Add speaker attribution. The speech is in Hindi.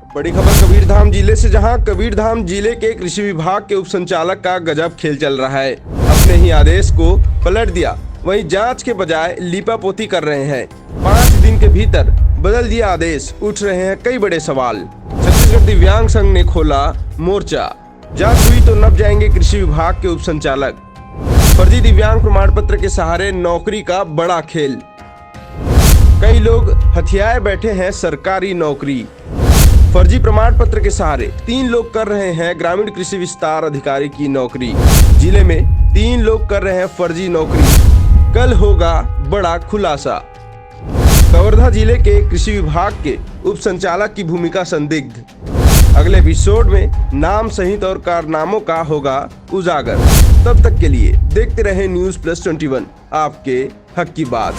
Speaker 1: बड़ी खबर कबीरधाम जिले से, जहां कबीरधाम जिले के कृषि विभाग के उप संचालक का गजब खेल चल रहा है। अपने ही आदेश को पलट दिया, वहीं जांच के बजाय लीपापोती कर रहे हैं। 5 दिन के भीतर बदल दिया आदेश, उठ रहे हैं कई बड़े सवाल। छत्तीसगढ़ दिव्यांग संघ ने खोला मोर्चा, जांच हुई तो नप जाएंगे कृषि विभाग के उप संचालक। फर्जी दिव्यांग प्रमाण पत्र के सहारे नौकरी का बड़ा खेल, कई लोग हथियाए बैठे हैं सरकारी नौकरी। फर्जी प्रमाण पत्र के सहारे 3 लोग कर रहे हैं ग्रामीण कृषि विस्तार अधिकारी की नौकरी। जिले में 3 लोग कर रहे हैं फर्जी नौकरी, कल होगा बड़ा खुलासा। कवर्धा जिले के कृषि विभाग के उप संचालक की भूमिका संदिग्ध, अगले एपिसोड में नाम सहित और कारनामों का होगा उजागर। तब तक के लिए देखते रहें न्यूज़ प्लस 21, आपके हक की बात।